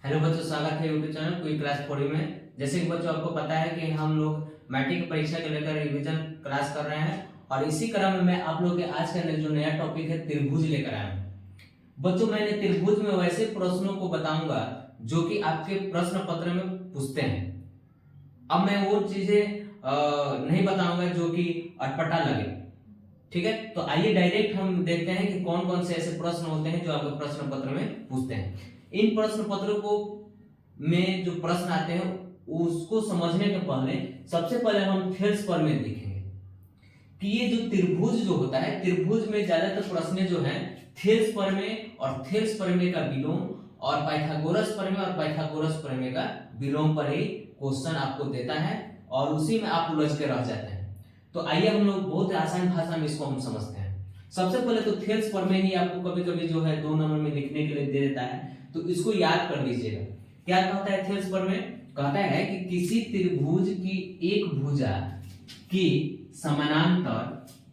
Hello बच्चों, स्वागत है यूट्यूब चैनल क्विक क्लास 4 में। जैसे कि बच्चों आपको पता है कि हम लोग मैट्रिक परीक्षा को लेकर रिवीजन क्लास कर रहे हैं और इसी क्रम में मैं आप लोग के आज का जो नया टॉपिक है त्रिभुज लेकर आया हूँ। बच्चों मैंने त्रिभुज में वैसे प्रश्नों को बताऊंगा जो कि आपके प्रश्न पत्र में पूछते हैं। अब मैं वो चीजें नहीं बताऊंगा जो कि अटपटा लगे। ठीक है, तो आइए डायरेक्ट हम देखते हैं कि कौन कौन से ऐसे प्रश्न होते हैं जो आपके प्रश्न पत्र में पूछते हैं। इन प्रश्न पत्रों को में जो प्रश्न आते हैं उसको समझने के पहले सबसे पहले हम थेल्स प्रमेय देखेंगे कि ये जो त्रिभुज जो होता है, त्रिभुज में ज्यादातर प्रश्न जो है थेल्स प्रमेय और थेल्स प्रमेय का विलोम और पाइथागोरस प्रमेय और पाइथागोरस प्रमेय का विलोम पर ही क्वेश्चन आपको देता है और उसी में आप उलझ के रह जाते हैं। तो आइए हम लोग बहुत आसान भाषा में इसको हम समझते हैं। सबसे पहले तो थेल्स प्रमेय ही आपको कभी कभी जो है 2 नंबर में लिखने के लिए दे देता है, तो इसको याद कर लीजिएगा। क्या कहता है थेल्स प्रमेय? कहता है कि किसी त्रिभुज की एक भुजा की समानांतर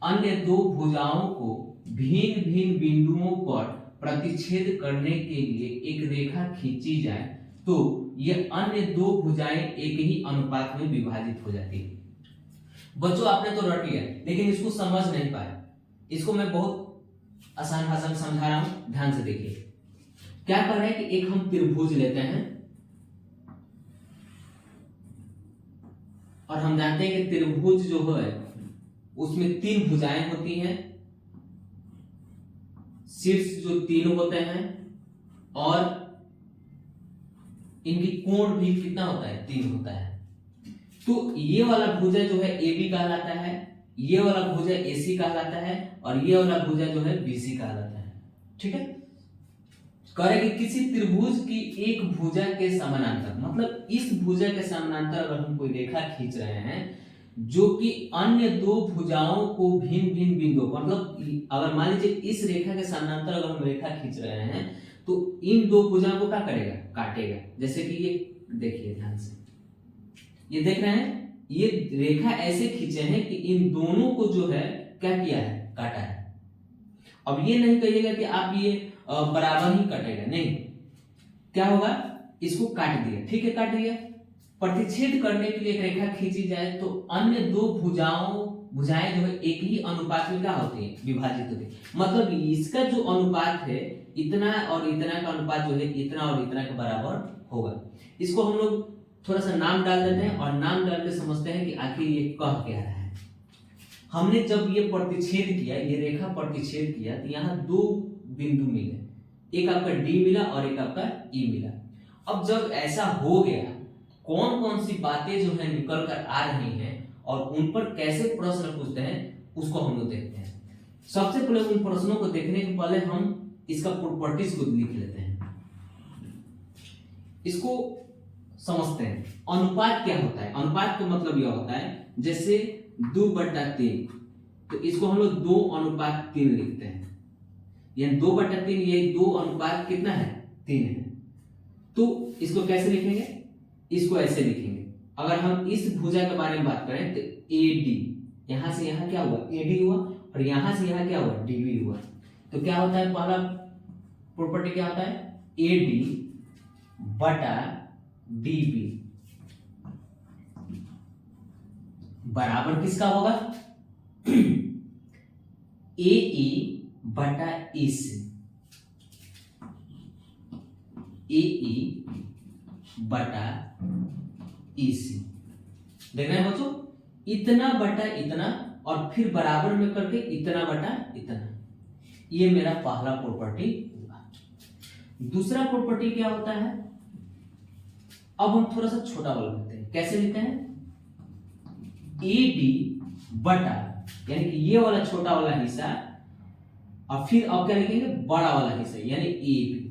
अन्य दो भुजाओं को भिन्न भिन्न बिंदुओं पर प्रतिच्छेद करने के लिए एक रेखा खींची जाए तो ये अन्य दो भुजाएं एक ही अनुपात में विभाजित हो जाती है। बच्चों आपने तो रट लिया लेकिन इसको समझ नहीं पाए। इसको मैं बहुत आसान भाषा में समझा रहा हूं, ध्यान से देखिए। क्या कर रहे हैं कि एक हम त्रिभुज लेते हैं और हम जानते हैं कि त्रिभुज जो है उसमें 3 भुजाएं होती हैं, शीर्ष जो 3 होते हैं और इनकी कोण भी कितना होता है? 3 होता है। तो ये वाला भुजा जो है ए बी कहलाता है, ये वाला भुजा ए सी कहलाता है और ये वाला भुजा जो है बी सी कहलाता है। ठीक है, कह रहे कि किसी त्रिभुज की एक भुजा के समानांतर, मतलब इस भुजा के समानांतर अगर हम कोई रेखा खींच रहे हैं जो कि अन्य दो भुजाओं को भिन्न भिन्न बिंदुओं, मतलब अगर मान लीजिए इस रेखा के समानांतर अगर हम रेखा खींच रहे हैं तो इन दो भुजाओं को क्या करेगा? काटेगा। जैसे कि ये देखिए ध्यान से, ये देख रहे हैं, ये रेखा ऐसे खींचे हैं कि इन दोनों को जो है क्या किया है? काटा है। अब ये नहीं कहिएगा कि आप ये बराबर ही कटेगा, नहीं। क्या होगा? इसको काट दिया, ठीक है, काट दिया। प्रतिच्छेद करने के लिए एक रेखा खींची जाए तो अन्य दो भुजाएं जो है एक ही अनुपात में क्या होती है? विभाजित होती है। मतलब इसका जो अनुपात है इतना और इतना का अनुपात जो है इतना और इतना के बराबर होगा। इसको हम लोग थोड़ा सा नाम डाल देते हैं और नाम डाल के समझते हैं कि आखिर ये कह क्या रहा है। हमने जब ये प्रतिच्छेद किया, ये रेखा प्रतिच्छेद किया तो यहाँ 2 बिंदु मिले, एक आपका डी मिला और एक आपका ई मिला। अब जब ऐसा हो गया, कौन कौन सी बातें जो है निकल कर आ रही हैं और उन पर कैसे प्रश्न पूछते हैं उसको हम लोग देखते हैं। सबसे पहले उन प्रश्नों को देखने के पहले हम इसका प्रॉपर्टीज को लिख लेते हैं, इसको समझते हैं। अनुपात क्या होता है? अनुपात का मतलब यह होता है जैसे 2/3, तो इसको हम लोग 2:3 लिखते हैं। यानी 2/3, ये 2 कितना है? 3 है। तो इसको कैसे लिखेंगे? इसको ऐसे लिखेंगे। अगर हम इस भुजा के बारे में बात करें तो AD, यहां से यहां क्या हुआ? AD हुआ और यहां से यहां क्या हुआ? DB हुआ। तो क्या होता है? पहला प्रॉपर्टी क्या होता है? AD/DB बराबर किसका होगा? AE/AC। AE/EC। देख रहे हैं बच्चों? इतना बटा इतना और फिर बराबर में करके इतना बटा इतना। ये मेरा पहला प्रॉपर्टी होगा। दूसरा प्रॉपर्टी क्या होता है? अब हम थोड़ा सा छोटा वाला लिखते हैं। कैसे लिखते हैं? AD बटा, यानी कि ये वाला छोटा वाला हिस्सा और फिर अब क्या लिखेंगे? बड़ा वाला हिस्सा यानी AB।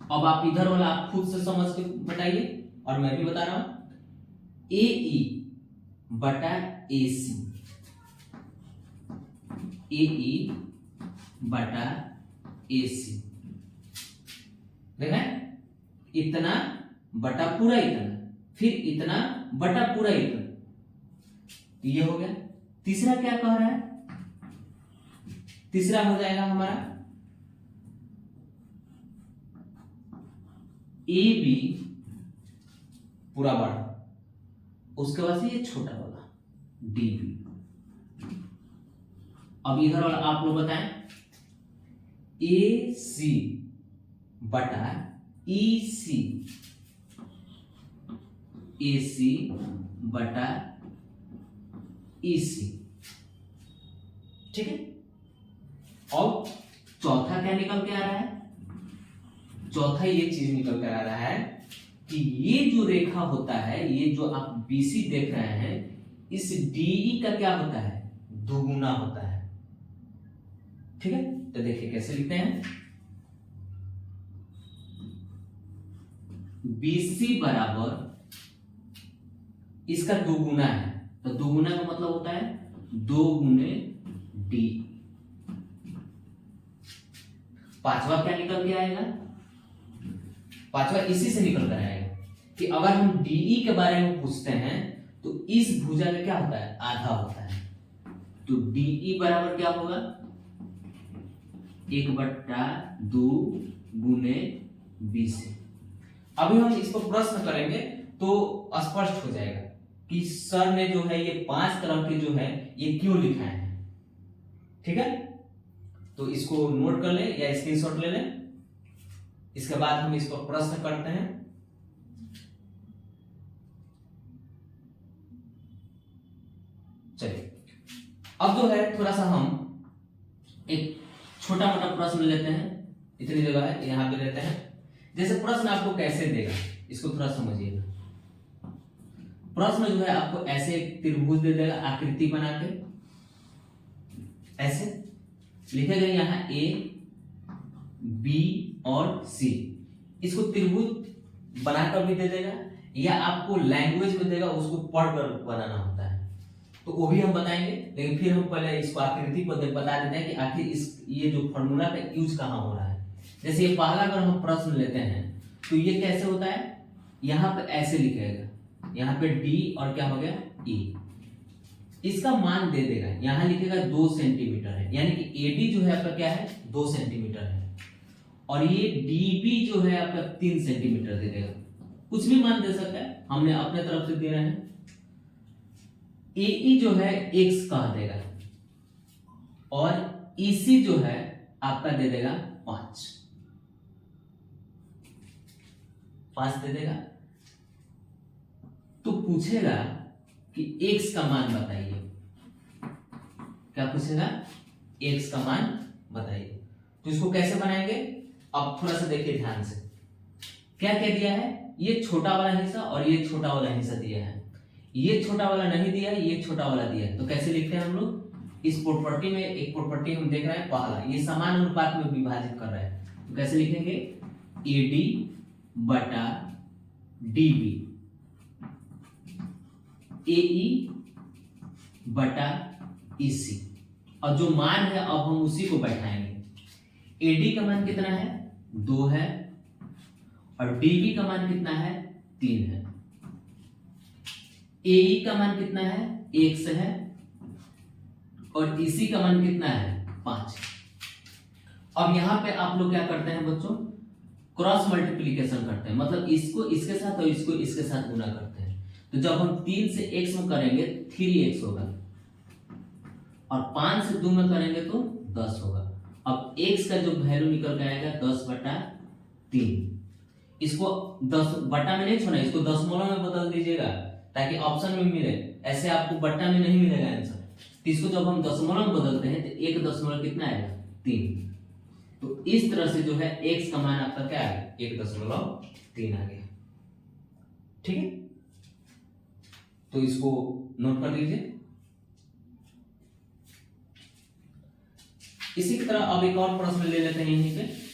अब आप इधर वाला आप खुद से समझ के बताइए और मैं भी बता रहा हूं। AE/AC, AE/AC। देखा? इतना बटा पूरा इतना, फिर इतना बटा पूरा इतना। ये हो गया। तीसरा क्या कह रहा है? तीसरा हो जाएगा हमारा ए बी पूरा बड़ा, उसके बाद से ये छोटा वाला डी बी। अब इधर वाला आप लोग बताएं, ए सी बटा ई सी, ए सी बटा ई सी, ठीक है। और चौथा क्या निकल के आ रहा है, चौथा ये चीज निकल कर आ रहा है कि ये जो रेखा होता है, ये जो आप बीसी देख रहे हैं, इस डीई का क्या होता है, दोगुना होता है, ठीक है। तो देखिए कैसे लिखते हैं, बीसी बराबर इसका दोगुना है, तो दोगुना का मतलब होता है 2 गुने डी। पांचवा क्या निकल के आएगा, पांचवा इसी से निकल कर आएगा कि अगर हम डीई के बारे में पूछते हैं तो इस भुजा का क्या होता है, आधा होता है। तो डीई बराबर क्या होगा, 1/2 गुने बीसी। अभी हम इस पर प्रश्न करेंगे तो स्पष्ट हो जाएगा कि सर ने जो है ये 5 तरह के जो है ये क्यों लिखाए हैं, ठीक है। तो इसको नोट कर लें या स्क्रीनशॉट ले लें, इसके बाद हम इस पर प्रश्न करते हैं। चलिए अब जो है थोड़ा सा हम एक छोटा मोटा प्रश्न लेते हैं, इतनी जगह है यहां पे लेते हैं। जैसे प्रश्न आपको कैसे देगा इसको थोड़ा समझिएगा। प्रश्न जो है आपको ऐसे एक त्रिभुज दे देगा, आकृति बना के ऐसे लिखेगा, यहां ए बी और सी। इसको त्रिभुज बनाकर भी दे देगा या आपको लैंग्वेज में देगा, उसको पढ़कर बनाना होता है, तो वो भी हम बताएंगे। लेकिन फिर हम पहले इसको आकृति पर बता देते हैं कि आखिर इस ये जो फॉर्मूला का यूज कहाँ हो रहा है। जैसे ये पहला अगर हम प्रश्न लेते हैं तो ये कैसे होता है, यहाँ पे ऐसे लिखेगा, यहाँ पे डी और क्या हो गया ई, इसका मान दे देगा, यहाँ लिखेगा 2 सेंटीमीटर है, यानी कि एडी जो है आपका क्या है 2 सेंटीमीटर है, और ये डीबी जो है आपका 3 सेंटीमीटर दे देगा। कुछ भी मान दे सकता है, हमने अपने तरफ से दे रहे हैं। एई जो है x कह देगा और ईसी जो है आपका दे देगा 5 दे देगा। तो पूछेगा कि x का मान बताइए, क्या पूछेगा, x का मान बताइए। तो इसको कैसे बनाएंगे, अब थोड़ा सा देखिए ध्यान से, क्या क्या दिया है, ये छोटा वाला हिस्सा और ये छोटा वाला हिस्सा दिया है, ये छोटा वाला नहीं दिया है, ये छोटा वाला दिया है। तो कैसे लिखते हैं हम लोग, इस प्रॉपर्टी में एक प्रॉपर्टी हम देख रहे हैं, पहला ये समान अनुपात में विभाजित कर रहे हैं, तो कैसे लिखेंगे, एडी बटा डीबी, एई बटा ईसी, और जो मान है अब हम उसी को बैठाएंगे। एडी का मान कितना है 2 है, और डीबी का मान कितना है 3 है, एई का मान कितना है 1 है, और ईसी का मान कितना है 5। अब यहां पे आप लोग क्या करते हैं बच्चों, क्रॉस मल्टीप्लीकेशन करते हैं, मतलब इसको इसके साथ और इसको इसके साथ गुना करते हैं। तो जब हम 3 से x में करेंगे 3x होगा, और 5 से 2 में करेंगे तो 10 होगा। अब x का जो वैल्यू निकल के आएगा 10/3। इसको 10 बटा में नहीं छोड़ना, इसको दशमलव में बदल दीजिएगा ताकि ऑप्शन में मिले, ऐसे आपको बट्टा में नहीं मिलेगा आंसर। तो इसको जब हम दशमलव में बदलते हैं तो 1 दशमलव कितना आएगा 3। तो इस तरह से जो है x का मान आपका क्या आएगा 1.3 आ गया, ठीक है। तो इसको नोट कर लीजिए। इसी की तरह अब एक और प्रश्न ले लेते हैं यहीं पे।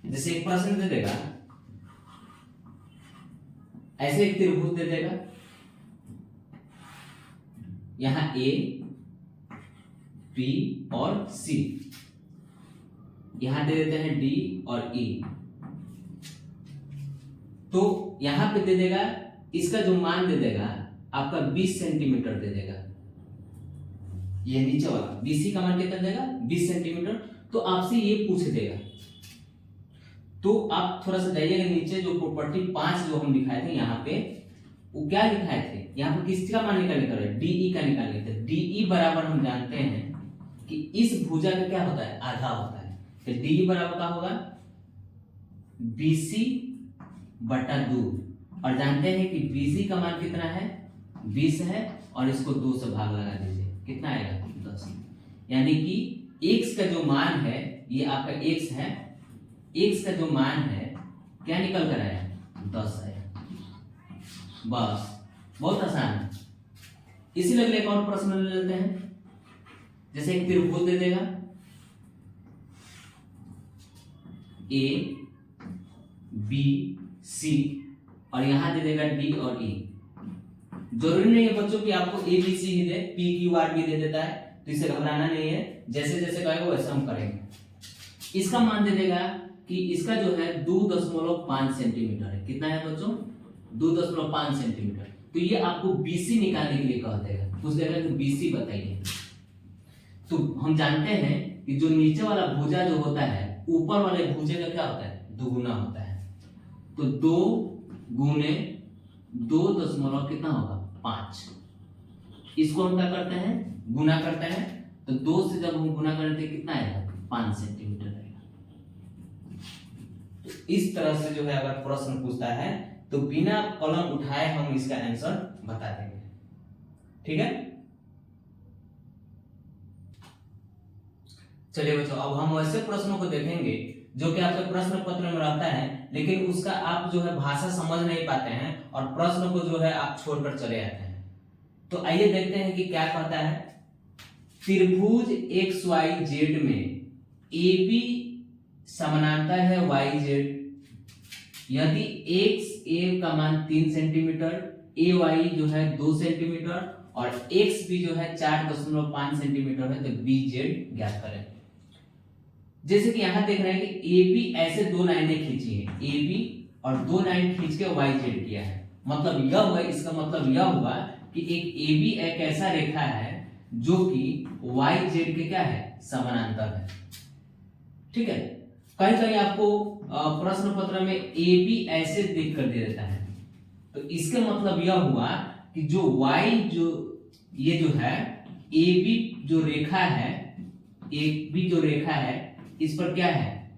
जैसे एक प्रश्न दे देगा, ऐसे एक त्रिभुज दे देगा, यहां ए बी और सी, यहां दे देते हैं डी और ई। तो यहां पे दे देगा, इसका जो मान दे देगा आपका 20 सेंटीमीटर दे देगा, ये नीचे वाला BC का मान कितना देगा 20 सेंटीमीटर। तो आपसे ये पूछ देगा, तो आप थोड़ा सा जाइएगा नीचे, जो प्रॉपर्टी 5 जो हम दिखाए थे यहाँ पे, वो क्या दिखाए थे, यहाँ पे किसका मान निकालने का है, DE का निकालने का। DE बराबर हम जानते हैं कि इस भुजा का क्या होता है, आधा होता है। तो DE बराबर का होगा BC बटा 2, और जानते हैं कि BC का मान कितना है 20 है, और इसको 2 से भाग लगा दीजिए, कितना आएगा 10। यानी कि x का जो मान है, ये आपका x है, x का जो मान है क्या निकल कर आया 10 है। बस बहुत आसान है। इसी अगले एक और प्रश्न ले लेते हैं। जैसे एक त्रिभुज दे देगा ABC, और यहां दे देगा D और E। जरूरी नहीं है बच्चों कि आपको ABC ही दे, PQR भी दे देता है, तो इसे घबराना नहीं है, जैसे जैसे कहेगा वैसे हम करेंगे। इसका मान दे देगा कि इसका जो है 2.5 सेंटीमीटर है। कितना है बच्चों 2.5 सेंटीमीटर। तो ये आपको BC निकालने के लिए कह देगा, पूछ देगा कि BC बताइए। तो हम जानते हैं कि जो नीचे वाला भुजा जो होता है, ऊपर वाले भुजे का क्या होता है, दुगुना होता है। तो 2 गुने 2 कितना होगा 5। इसको हम क्या करते हैं, गुना करते हैं। तो 2 से जब हम गुना करते हैं कितना आएगा 5 सेंटीमीटर आएगा। तो इस तरह से जो है अगर प्रश्न पूछता है तो बिना कलम उठाए हम इसका आंसर बता देंगे। ठीक है, चलिए बच्चों, अब हम वैसे प्रश्नों को देखेंगे जो कि आपके प्रश्न पत्र में रहता है, लेकिन उसका आप जो है भाषा समझ नहीं पाते हैं और प्रश्न को जो है आप छोड़कर चले आते हैं। तो आइए देखते हैं कि क्या कहता है। त्रिभुज XYZ में AB समानांतर है YZ, यदि XA का मान 3 सेंटीमीटर, AY जो है 2 सेंटीमीटर और XB जो है 4.5 सेंटीमीटर है, तो BZ ज्ञात करें। जैसे कि यहां देख रहे हैं कि AB ऐसे 2 लाइनें खींची है, AB और 2 लाइन खींच के YZ किया है। मतलब यह हुआ, इसका मतलब यह हुआ कि एक AB एक ऐसा रेखा है जो कि YZ के क्या है, समानांतर है। ठीक है, कहीं कहीं आपको प्रश्न पत्र में AB ऐसे देख कर दे देता है, तो इसका मतलब यह हुआ कि जो Y जो ये जो है AB जो रेखा है, AB जो रेखा है, इस पर क्या है,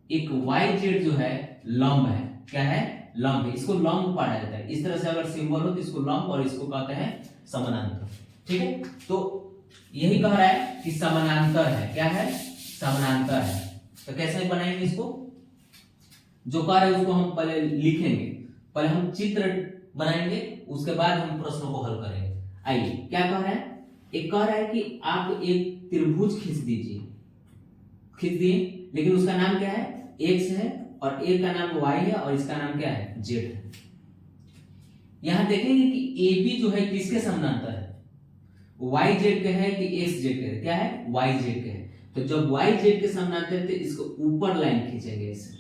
एक YZ जो है लंब है। क्या है, लंब है। इसको लंब पढ़ा जाता है। इस तरह से अगर सिंबल हो तो इसको लंब और इसको कहते हैं समानांतर। ठीक है, तो यही कह रहा है कि समानांतर है। क्या है, समानांतर है। तो कैसे बनाएंगे इसको, जो कह रहे हैं उसको हम पहले लिखेंगे, पहले हम चित्र बनाएंगे, उसके बाद हम प्रश्नों को हल करेंगे। आइए, क्या कह रहा है, एक कह रहा है कि आप एक त्रिभुज खींच दीजिए, खींच दिए, लेकिन उसका नाम क्या है, X है, और एक का नाम Y है, और इसका नाम क्या है, Z है। यहां देखेंगे कि AB जो है किसके समानांतर है, YZ के है कि XZ के है, क्या है, YZ के है। तो जब YZ के समानांतर थे, इसको ऊपर लाइन खींचेंगे इसे,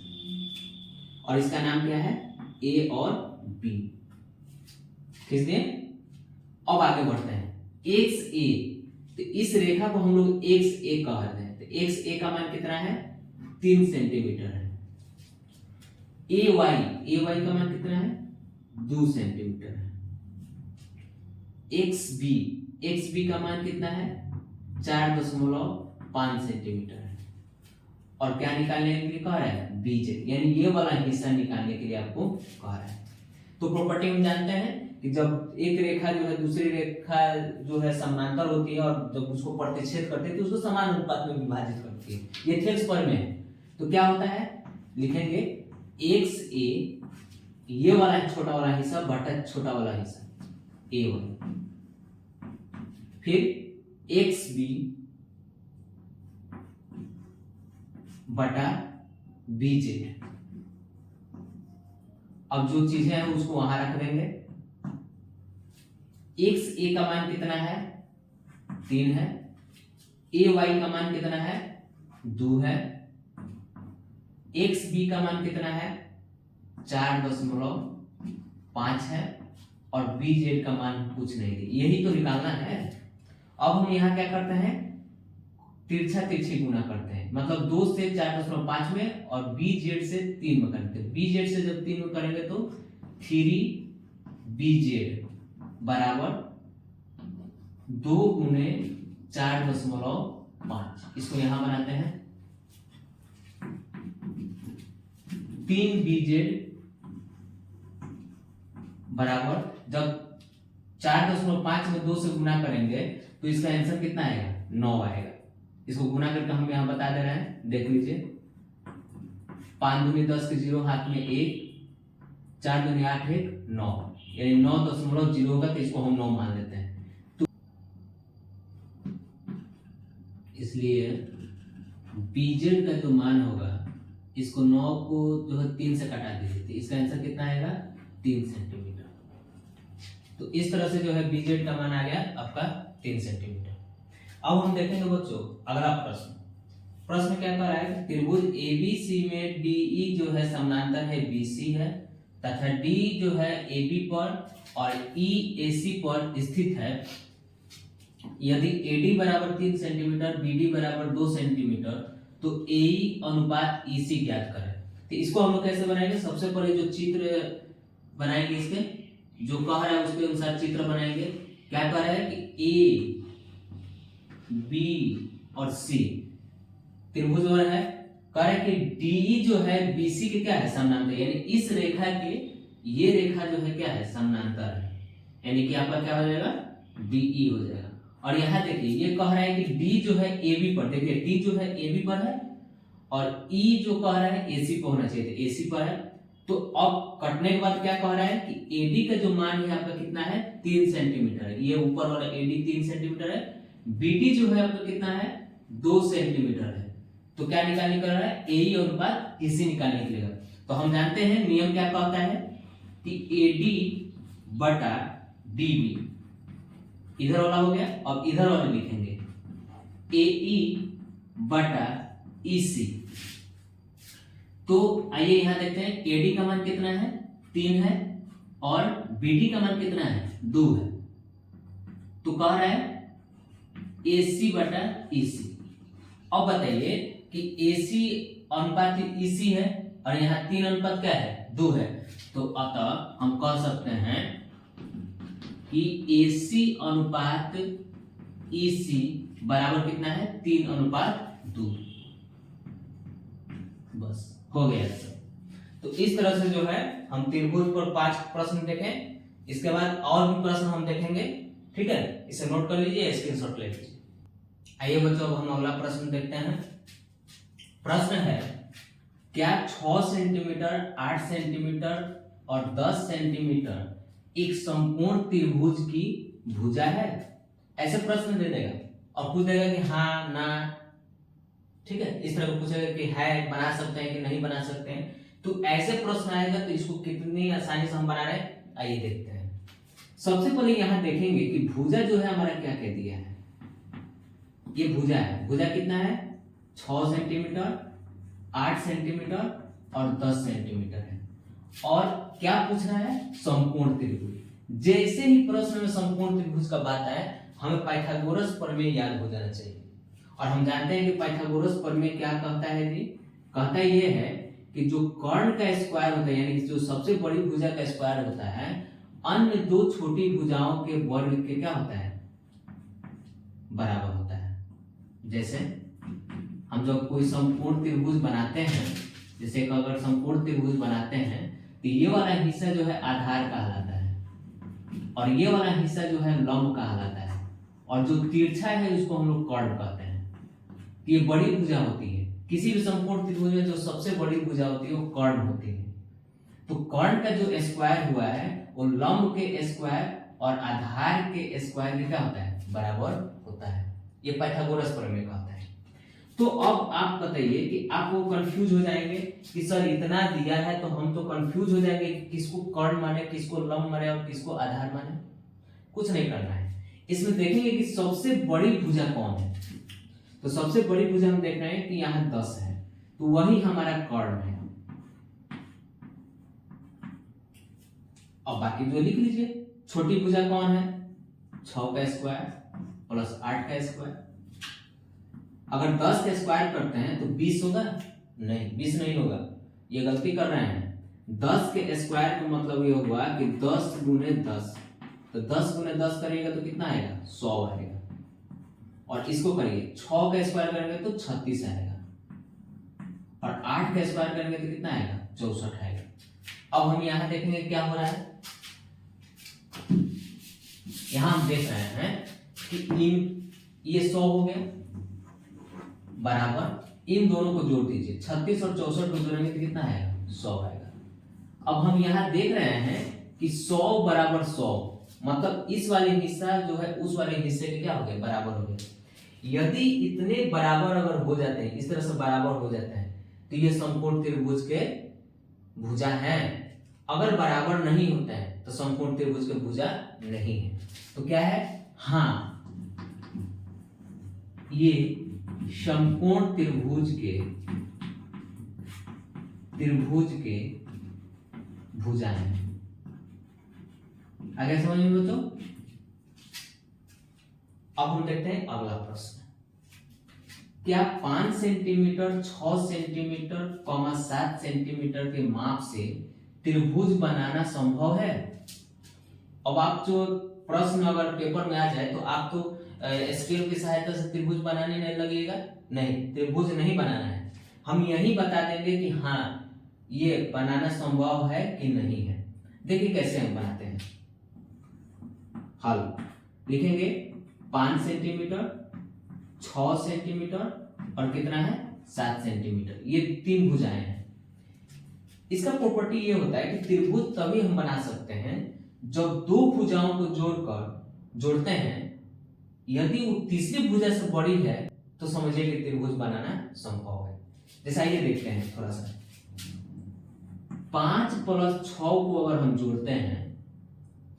और इसका नाम क्या है, A और B। खींच दिए। अब आगे बढ़ते हैं, XA, तो इस रेखा को हम लोग XA कहते हैं। तो XA का मान कितना है, 3 सेंटीमीटर है। AY का मान कितना है, 2 सेंटीमीटर है। XB का मान कितना है, 4.5 सेंटीमीटर है। और क्या निकालने के लिए कह रहा है, BZ, यानी ये वाला हिस्सा निकालने के लिए आपको कह रहा है। तो प्रॉपर्टी हम जानते हैं कि जब एक रेखा जो है दूसरी रेखा जो है समानांतर होती है, और जब उसको प्रतिच्छेद करती है तो उसको समान अनुपात में विभाजित करती है। ये क्षेत्रफल में है, तो क्या होता है, लिखेंगे XA, ये वाला छोटा वाला हिस्सा बटा छोटा वाला हिस्सा A1, फिर XB बटा BZ। अब जो चीजें हैं उसको वहां रख देंगे। XA का मान कितना है, 3 है। AY का मान कितना है, 2 है। XB का मान कितना है, 4.5 है। और BZ का मान कुछ नहीं है, यही तो निकालना है। अब हम यहाँ क्या करते हैं, तिरछा तिरछी गुना करते हैं, मतलब 2 से 4.5 में और BZ से 3 में करते हैं। BZ से जब 3 में करेंगे तो 3BZ बराबर 2 गुने 4.5, इसको यहां बनाते हैं 3BZ बराबर, जब 4.5 में 2 से गुना करेंगे तो इसका आंसर कितना आएगा, 9 आएगा। इसको गुना करके हम यहाँ बता दे रहे हैं, देख लीजिए 5 दूनी 10 के 0 हाथ में 1, 4 दूनी 8 1 9, यानी 9.0 होगा तो इसको हम 9 मान लेते हैं। तो इसलिए BZ का जो मान होगा, इसको 9 को जो है 3 से कटा दीजिए तो इसका आंसर कितना आएगा, 3 सेंटीमीटर। तो इस तरह से जो है BZ का मान आ गया आपका 3 सेंटीमीटर। अब हम देखेंगे बच्चों अगला प्रश्न क्या कर रहा है, त्रिभुज ABC में DE जो है समानांतर है BC है, तथा D जो है AB पर और EAC पर स्थित है। यदि AD बराबर 3 सेंटीमीटर, BD बराबर 2 सेंटीमीटर, तो AE अनुपात EC ज्ञात करें। तो इसको हम लोग कैसे बनाएंगे, सबसे पहले जो चित्र बनाएंगे, इसके जो कह रहा है उसके अनुसार चित्र बनाएंगे। क्या कह रहा है कि A, B और C त्रिभुज है, कह रहा है कि DE जो है BC के क्या है, समानांतर, यानी इस रेखा के ये रेखा जो है क्या है, समानांतर है, यानी कि आपका क्या हो जाएगा, DE हो जाएगा। और यहाँ देखिए ये कह रहा है कि D जो है AB पर, देखिए D जो है AB पर है और E जो कह रहा है AC पर होना चाहिए, AC पर है। तो अब कटने के बाद क्या कह रहा है कि AD का जो मान है आपका कितना है, 3 सेंटीमीटर है, ये ऊपर वाला AD 3 सेंटीमीटर है, BD जो है आपका कितना है, 2 सेंटीमीटर है। तो क्या निकालने कर रहा है, AE अनुपात EC निकालने के लिए। तो हम जानते हैं नियम क्या कहता है कि AD बटा DB, इधर वाला हो गया, अब इधर वाले लिखेंगे AE बटा EC। तो आइए यहां देखते हैं AD का मान कितना है, 3 है, और BD का मान कितना है, 2 है। तो कह रहा है AC बटा EC। अब बताइए कि AC अनुपात EC है और यहाँ 3 अनुपात क्या है, 2 है। तो अतः हम कह सकते हैं कि AC अनुपात EC बराबर कितना है, 3 अनुपात 2। बस हो गया सब। तो इस तरह से जो है हम त्रिभुज पर 5 प्रश्न देखें, इसके बाद और भी प्रश्न हम देखेंगे, ठीक है, इसे नोट कर लीजिए, स्क्रीनशॉट ले लीजिए। आइए बच्चों अब हम अगला प्रश्न देखते हैं। प्रश्न है, क्या 6 सेंटीमीटर, 8 सेंटीमीटर और 10 सेंटीमीटर एक संपूर्ण त्रिभुज की भुजा है? ऐसे प्रश्न दे देगा और पूछ देगा कि हाँ ना, ठीक है, इस तरह को पूछेगा कि है, बना सकते हैं कि नहीं बना सकते हैं। तो ऐसे प्रश्न आएगा तो इसको कितनी आसानी से हम बना रहे हैं, आइए देखते हैं। सबसे पहले यहां देखेंगे कि भुजा जो है हमारा क्या कह दिया है, ये भुजा है। भुजा कितना है, 6 सेंटीमीटर, 8 सेंटीमीटर और 10 सेंटीमीटर है। और क्या पूछ रहा है, संपूर्ण त्रिभुज। जैसे ही प्रश्न में संपूर्ण त्रिभुज का बात आए, हमें पाइथागोरस प्रमेय याद हो जाना चाहिए। और हम जानते हैं कि पाइथागोरस प्रमेय क्या कहता है जी, कहता ये है कि जो कर्ण का स्क्वायर होता है, यानी जो सबसे बड़ी भुजा का स्क्वायर होता है, अन्य 2 छोटी भुजाओं के वर्ग के क्या होता है, बराबर होता है। जैसे हम जब कोई संपूर्ण त्रिभुज बनाते हैं, जैसे अगर संपूर्ण त्रिभुज बनाते हैं तो ये वाला हिस्सा जो है आधार कहलाता है और ये वाला हिस्सा जो है लंब कहलाता है, और जो तिरछा है उसको हम लोग कर्ण कहते हैं। ये बड़ी भुजा होती है, किसी भी संपूर्ण त्रिभुज में जो सबसे बड़ी भुजा होती है वो कर्ण होती है। तो कर्ण का जो स्क्वायर हुआ है वो लंब के स्क्वायर और आधार के स्क्वायर के क्या होता है, बराबर होता है। ये पाइथागोरस प्रमेय कहता है। तो अब आप बताइए कि आप वो कंफ्यूज हो जाएंगे कि सर इतना दिया है, तो हम तो कंफ्यूज हो जाएंगे कि किसको कर्ण माने, किसको लंब माने और किसको आधार माने। कुछ नहीं करना है, इसमें देखेंगे कि सबसे बड़ी भुजा कौन है। तो सबसे बड़ी भुजा हम देख रहे हैं कि यहाँ 10 है, तो वही हमारा कर्ण है। अब बाकी जो लिख लीजिए, छोटी भुजा कौन है, 6 का स्क्वायर, प्लस 8 का स्क्वायर। अगर 10 का स्क्वायर करते हैं तो 20 होगा? नहीं, 20 नहीं होगा, ये गलती कर रहे हैं। 10 के स्क्वायर का मतलब ये हुआ कि 10 गुने 10, तो 10 गुने 10 करिएगा तो कितना आएगा? 100 आएगा। और इसको करिए 6 का स्क्वायर करेंगे तो 36 आएगा, और 8 का स्क्वायर करेंगे तो कितना आएगा? 64 आएगा। अब हम यहां देखेंगे क्या हो रहा है। यहां हम देख रहे हैं कि ये 100 हो गया बराबर, इन दोनों को जोड़ दीजिए, 36 और 64 को जोड़ेंगे तो कितना आएगा? 100 आएगा। अब हम यहां देख रहे हैं कि 100 बराबर 100, मतलब इस वाले हिस्सा जो है उस वाले हिस्से के क्या हो गया? बराबर हो गया। यदि इतने बराबर अगर हो जाते हैं, इस तरह से बराबर हो जाते हैं, तो ये समकोण त्रिभुज के भुजा हैं। अगर बराबर नहीं होते हैं तो समकोण त्रिभुज के भुजा नहीं है। तो क्या है? हाँ, ये समकोण त्रिभुज के भुजा है। आगे समझ में बच्चों? अब हम देखते हैं अगला प्रश्न। क्या 5 सेंटीमीटर, 6 सेंटीमीटर, 7 सेंटीमीटर के माप से त्रिभुज बनाना संभव है? अब आप जो प्रश्न अगर पेपर में आ जाए तो आप तो स्केल की सहायता से त्रिभुज बनाने नहीं लगेगा, नहीं, त्रिभुज नहीं बनाना है। हम यही बता देंगे कि हाँ ये बनाना संभव है कि नहीं है। देखिए कैसे हम बनाते हैं। हल लिखेंगे 5 सेंटीमीटर, 6 सेंटीमीटर और कितना है? 7 सेंटीमीटर। ये 3 भुजाएं हैं। इसका प्रॉपर्टी ये होता है कि त्रिभुज तभी हम बना सकते हैं जब दो भुजाओं को जोड़ते हैं, यदि वो तीसरी भुजा से बड़ी है तो समझिए कि त्रिभुज बनाना संभव है। जैसा ये देखते हैं थोड़ा सा, 5 + 6 को अगर हम जोड़ते हैं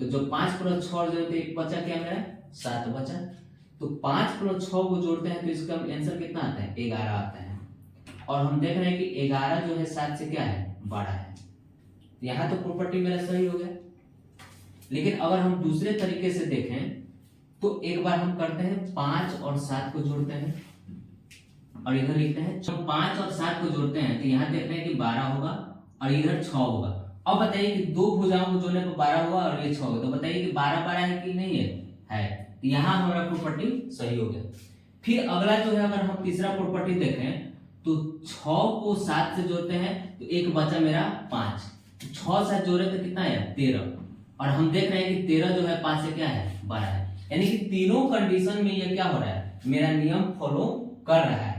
तो जो 5 + 6 जोड़ते हैं, एक बचा क्या मेरा? 7 बचा। तो 5 + 6 को जोड़ते हैं तो इसका आंसर कितना आता है? 11 आता है। और हम देख रहे हैं कि 11 जो है 7 से क्या है? बड़ा है। यहां तो प्रॉपर्टी मेरा सही हो गया। लेकिन अगर हम दूसरे तरीके से देखें तो एक बार हम करते हैं 5 और 7 को जोड़ते हैं और इधर लिखते हैं। जब 5 और 7 को जोड़ते हैं तो यहाँ देख रहे हैं कि 12 होगा और इधर 6 होगा। अब बताइए कि दो भुजाओं को जोड़ने पर 12 होगा और ये 6 होगा, तो बताइए कि 12 12 है कि नहीं है? है। तो यहाँ हमारा प्रॉपर्टी सही हो गया। फिर अगला जो है, अगर हम तीसरा प्रॉपर्टी देखें तो 6 को 7 से जोड़ते हैं तो एक बचा मेरा 5, 6 7 जोड़े तो कितना है? 13। और हम देख रहे हैं कि 13 जो है 5 से क्या है? 12 है। यानी कि तीनों कंडीशन में ये क्या हो रहा है? मेरा नियम फॉलो कर रहा है।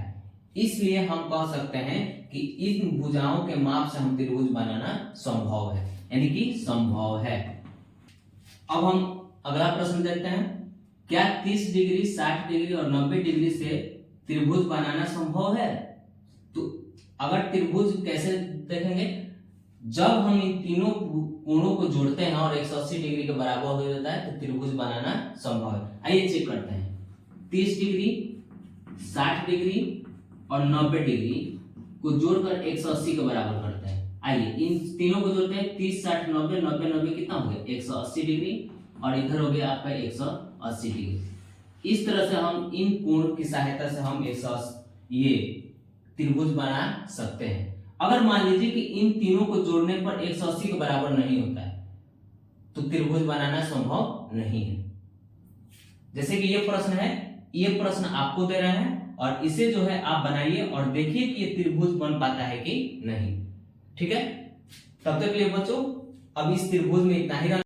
इसलिए हम कह सकते हैं कि इन भुजाओं के माप से हम त्रिभुज बनाना संभव है, यानी कि संभव है। अब हम अगला प्रश्न देखते हैं। क्या 30 डिग्री, 60 डिग्री और 90 डिग्री से त्रिभुज बनाना संभव है? तो अगर त्रिभुज कैसे देखेंगे? जब हम इन तीनों कोणों को जोड़ते हैं और 180 डिग्री के बराबर हो जाता है तो त्रिभुज बनाना संभव है। आइए चेक करते हैं। 30 डिग्री, 60 डिग्री और 90 डिग्री को जोड़कर 180 के बराबर करते हैं। आइए इन तीनों को जोड़ते हैं। 30 60 90, 90 90 कितना हो गया? 180 डिग्री और इधर हो गया आपका 180 डिग्री। इस तरह से हम इन कोण की सहायता से हम ये त्रिभुज बना सकते हैं। अगर मान लीजिए कि इन तीनों को जोड़ने पर 180 के बराबर नहीं होता है तो त्रिभुज बनाना संभव नहीं है। जैसे कि ये प्रश्न है, ये प्रश्न आपको दे रहे हैं और इसे जो है आप बनाइए और देखिए कि ये त्रिभुज बन पाता है कि नहीं। ठीक है, तब तक के लिए बच्चों अब इस त्रिभुज में इतना ही